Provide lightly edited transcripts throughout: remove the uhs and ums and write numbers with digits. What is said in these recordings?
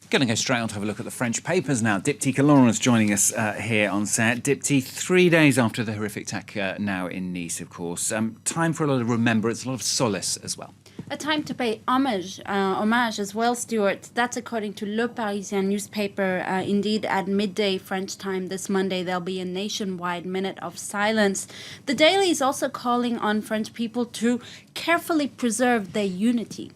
Going to go straight on to have a look at the French papers now. Dipty Laurence joining us here on set. Dipty, 3 days after the horrific attack now in Nice, of course. Time for a lot of remembrance, a lot of solace as well. A time to pay homage as well, Stuart. That's according to Le Parisien newspaper. Indeed, at midday French time this Monday, there'll be a nationwide minute of silence. The Daily is also calling on French people to carefully preserve their unity.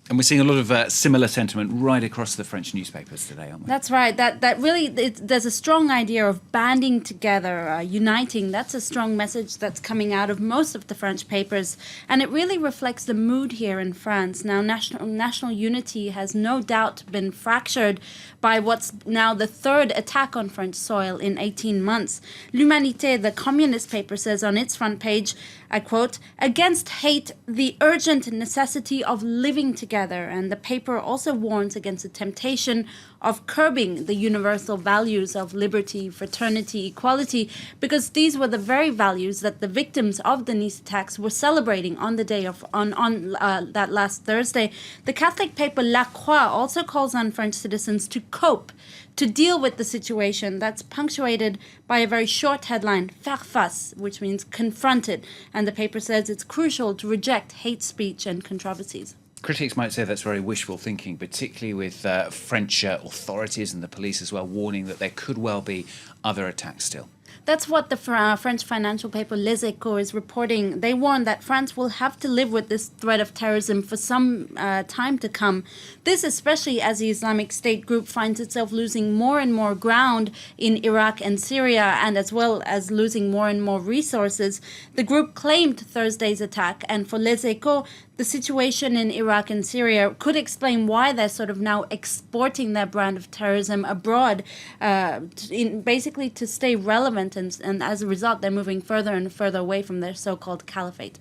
And we're seeing a lot of similar sentiment right across the French newspapers today, aren't we? That's right. That really, there's a strong idea of banding together, uniting. That's a strong message that's coming out of most of the French papers. And it really reflects the mood here in France. Now, national unity has no doubt been fractured by what's now the third attack on French soil in 18 months. L'Humanité, the communist paper, says on its front page, I quote, "Against hate, the urgent necessity of living together." And the paper also warns against the temptation of curbing the universal values of liberty, fraternity, equality, because these were the very values that the victims of the Nice attacks were celebrating on the day of that last Thursday. The Catholic paper La Croix also calls on French citizens to cope, to deal with the situation. That's punctuated by a very short headline, faire face, which means confronted. And the paper says it's crucial to reject hate speech and controversies. Critics might say that's very wishful thinking, particularly with French authorities and the police as well, warning that there could well be other attacks still. That's what the French financial paper Les Echos is reporting. They warn that France will have to live with this threat of terrorism for some time to come. This especially as the Islamic State group finds itself losing more and more ground in Iraq and Syria, and as well as losing more and more resources. The group claimed Thursday's attack, and for Les Echos, the situation in Iraq and Syria could explain why they're sort of now exporting their brand of terrorism abroad, basically to stay relevant, and as a result, they're moving further and further away from their so-called caliphate.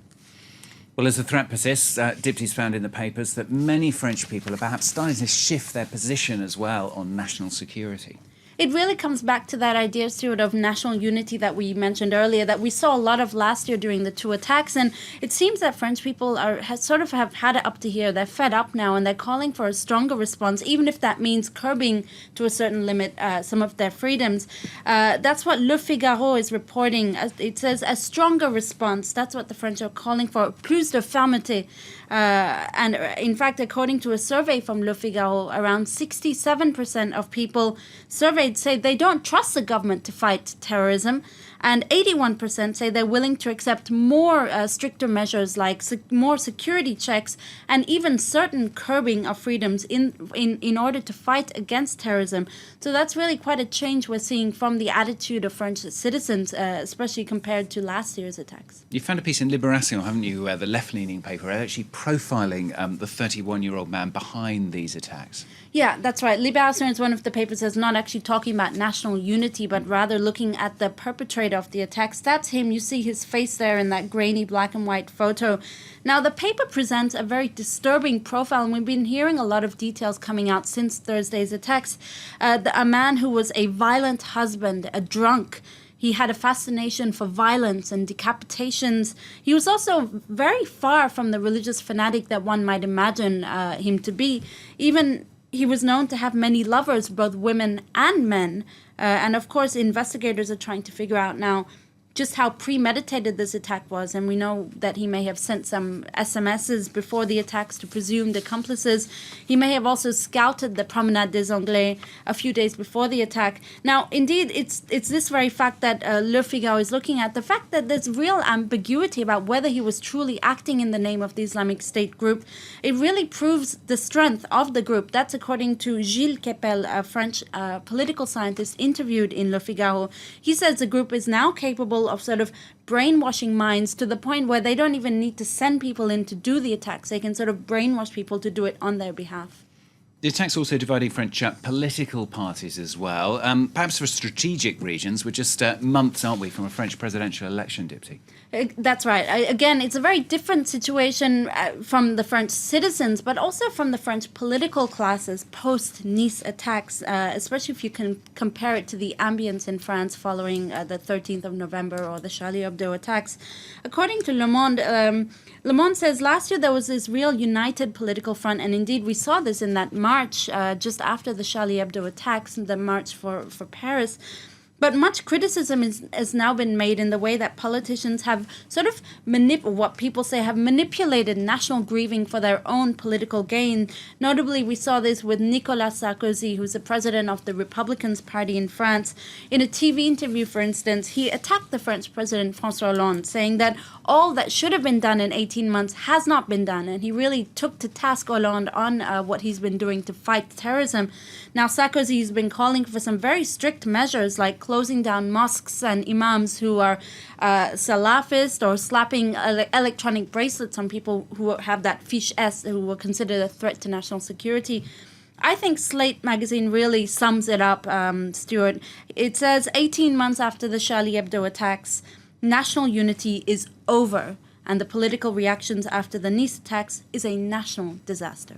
Well, as the threat persists, Dipty's found in the papers that many French people are perhaps starting to shift their position as well on national security. It really comes back to that idea, Stuart, of national unity that we mentioned earlier, that we saw a lot of last year during the two attacks. And it seems that French people have had it up to here. They're fed up now, and they're calling for a stronger response, even if that means curbing to a certain limit some of their freedoms. That's what Le Figaro is reporting. It says a stronger response. That's what the French are calling for. Plus de fermeté. And in fact, according to a survey from Le Figaro, around 67% of people surveyed say they don't trust the government to fight terrorism, and 81% say they're willing to accept more stricter measures like more security checks and even certain curbing of freedoms in order to fight against terrorism. So that's really quite a change we're seeing from the attitude of French citizens, especially compared to last year's attacks. You found a piece in Libération, haven't you, the left-leaning paper, actually profiling the 31-year-old man behind these attacks. Yeah, that's right. Libération is one of the papers that's not actually talking about national unity, but rather looking at the perpetrator of the attacks. That's him. You see his face there in that grainy black and white photo. Now, the paper presents a very disturbing profile, and we've been hearing a lot of details coming out since Thursday's attacks. A man who was a violent husband, a drunk. He had a fascination for violence and decapitations. He was also very far from the religious fanatic that one might imagine him to be. Even he was known to have many lovers, both women and men. And of course, investigators are trying to figure out now just how premeditated this attack was. And we know that he may have sent some SMSs before the attacks to presumed accomplices. He may have also scouted the Promenade des Anglais a few days before the attack. Now, indeed, it's this very fact that Le Figaro is looking at, the fact that there's real ambiguity about whether he was truly acting in the name of the Islamic State group. It really proves the strength of the group. That's according to Gilles Kepel, a French political scientist interviewed in Le Figaro. He says the group is now capable of sort of brainwashing minds to the point where they don't even need to send people in to do the attacks. They can sort of brainwash people to do it on their behalf. The attack's also dividing French political parties as well, perhaps for strategic reasons. We're just months, aren't we, from a French presidential election, Dipty? That's right. Again, it's a very different situation from the French citizens, but also from the French political classes post-Nice attacks, especially if you can compare it to the ambience in France following the 13th of November or the Charlie Hebdo attacks. According to Le Monde, Le Monde says last year there was this real united political front, and indeed we saw this in that March march just after the Charlie Hebdo attacks, the March for Paris. But much criticism has now been made in the way that politicians have sort of what people say have manipulated national grieving for their own political gain. Notably, we saw this with Nicolas Sarkozy, who's the president of the Republicans Party in France. In a TV interview, for instance, he attacked the French president, François Hollande, saying that all that should have been done in 18 months has not been done. And he really took to task Hollande on what he's been doing to fight terrorism. Now, Sarkozy has been calling for some very strict measures like closing down mosques and imams who are Salafist, or slapping electronic bracelets on people who have that fiche S, who were considered a threat to national security. I think Slate magazine really sums it up, Stuart. It says 18 months after the Charlie Hebdo attacks, national unity is over, and the political reactions after the Nice attacks is a national disaster.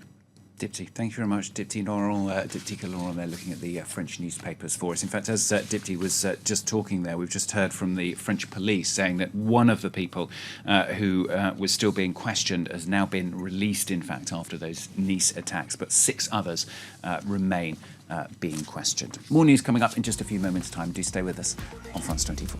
Dipti, thank you very much. Dipti Laurent there looking at the French newspapers for us. In fact, as Dipti was just talking there, we've just heard from the French police saying that one of the people who was still being questioned has now been released, in fact, after those Nice attacks, but 6 others remain being questioned. More news coming up in just a few moments' time. Do stay with us on France 24.